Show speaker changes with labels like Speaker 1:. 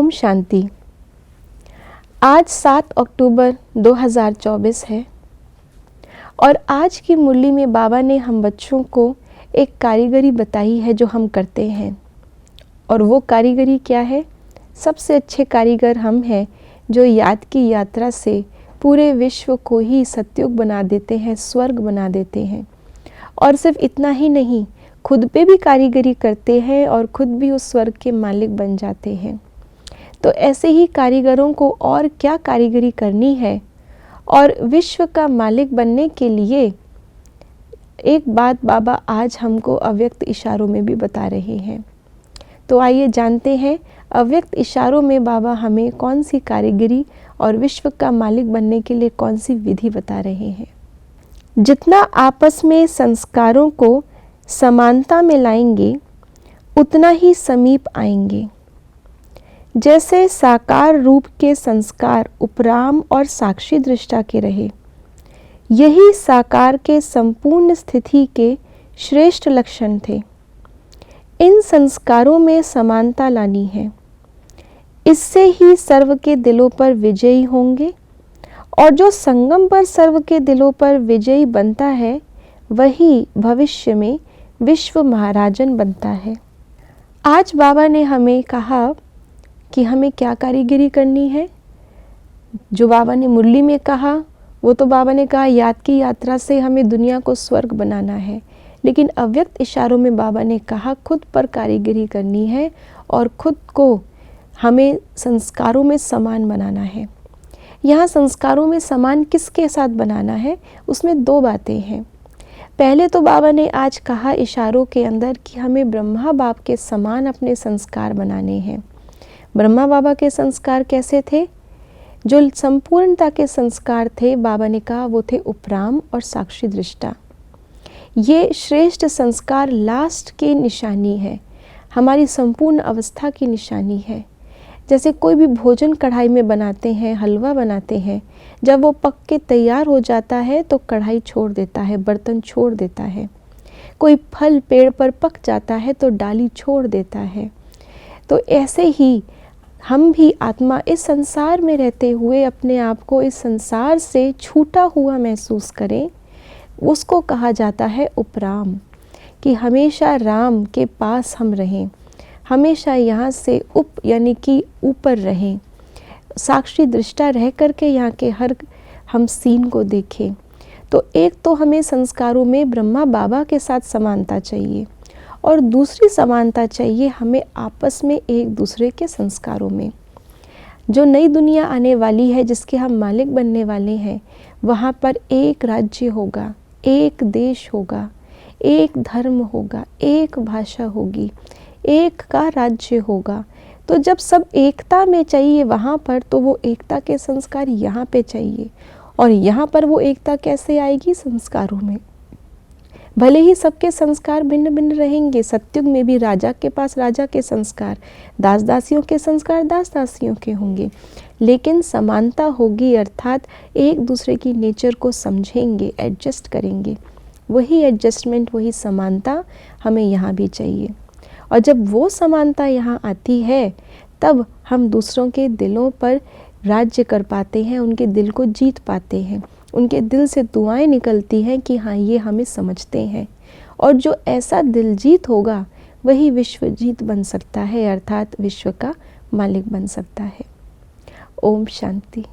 Speaker 1: ओम शांति। आज 7 अक्टूबर 2024 है और आज की मुरली में बाबा ने हम बच्चों को एक कारीगरी बताई है जो हम करते हैं। और वो कारीगरी क्या है? सबसे अच्छे कारीगर हम हैं जो याद की यात्रा से पूरे विश्व को ही सतयुग बना देते हैं, स्वर्ग बना देते हैं। और सिर्फ इतना ही नहीं, खुद पे भी कारीगरी करते हैं और खुद भी उस स्वर्ग के मालिक बन जाते हैं। तो ऐसे ही कारीगरों को और क्या कारीगरी करनी है और विश्व का मालिक बनने के लिए एक बात बाबा आज हमको अव्यक्त इशारों में भी बता रहे हैं। तो आइए जानते हैं अव्यक्त इशारों में बाबा हमें कौन सी कारीगरी और विश्व का मालिक बनने के लिए कौन सी विधि बता रहे हैं। जितना आपस में संस्कारों को समानता में लाएंगे उतना ही समीप आएंगे। जैसे साकार रूप के संस्कार उपराम और साक्षी दृष्टा के रहे, यही साकार के संपूर्ण स्थिति के श्रेष्ठ लक्षण थे। इन संस्कारों में समानता लानी है, इससे ही सर्व के दिलों पर विजयी होंगे। और जो संगम पर सर्व के दिलों पर विजयी बनता है वही भविष्य में विश्व महाराजन बनता है। आज बाबा ने हमें कहा कि हमें क्या कारीगरी करनी है। जो बाबा ने मुरली में कहा वो तो बाबा ने कहा याद की यात्रा से हमें दुनिया को स्वर्ग बनाना है। लेकिन अव्यक्त इशारों में बाबा ने कहा खुद पर कारीगरी करनी है और खुद को हमें संस्कारों में समान बनाना है। यहाँ संस्कारों में समान किसके साथ बनाना है, उसमें दो बातें हैं। पहले तो बाबा ने आज कहा इशारों के अंदर कि हमें ब्रह्मा बाप के समान अपने संस्कार बनाने हैं। ब्रह्मा बाबा के संस्कार कैसे थे? जो संपूर्णता के संस्कार थे, बाबा ने कहा वो थे उपराम और साक्षी दृष्टा। ये श्रेष्ठ संस्कार लास्ट की निशानी है, हमारी संपूर्ण अवस्था की निशानी है। जैसे कोई भी भोजन कढ़ाई में बनाते हैं, हलवा बनाते हैं, जब वो पक के तैयार हो जाता है तो कढ़ाई छोड़ देता है, बर्तन छोड़ देता है। कोई फल पेड़ पर पक जाता है तो डाली छोड़ देता है। तो ऐसे ही हम भी आत्मा इस संसार में रहते हुए अपने आप को इस संसार से छूटा हुआ महसूस करें, उसको कहा जाता है उपराम। कि हमेशा राम के पास हम रहें, हमेशा यहाँ से यानी कि ऊपर रहें, साक्षी दृष्टा रह करके यहाँ के हर हम सीन को देखें। तो एक तो हमें संस्कारों में ब्रह्मा बाबा के साथ समानता चाहिए और दूसरी समानता चाहिए हमें आपस में एक दूसरे के संस्कारों में। जो नई दुनिया आने वाली है, जिसके हम मालिक बनने वाले हैं, वहाँ पर एक राज्य होगा, एक देश होगा, एक धर्म होगा, एक भाषा होगी, एक का राज्य होगा। तो जब सब एकता में चाहिए वहाँ पर, तो वो एकता के संस्कार यहाँ पे चाहिए। और यहाँ पर वो एकता कैसे आएगी? संस्कारों में। भले ही सबके संस्कार भिन्न भिन्न रहेंगे, सत्युग में भी राजा के पास राजा के संस्कार, दास दासियों के संस्कार दास दासियों के होंगे, लेकिन समानता होगी। अर्थात एक दूसरे की नेचर को समझेंगे, एडजस्ट करेंगे। वही एडजस्टमेंट, वही समानता हमें यहाँ भी चाहिए। और जब वो समानता यहाँ आती है तब हम दूसरों के दिलों पर राज्य कर पाते हैं, उनके दिल को जीत पाते हैं। उनके दिल से दुआएं निकलती हैं कि हाँ ये हमें समझते हैं। और जो ऐसा दिल जीत होगा वही विश्व जीत बन सकता है, अर्थात विश्व का मालिक बन सकता है। ओम शांति।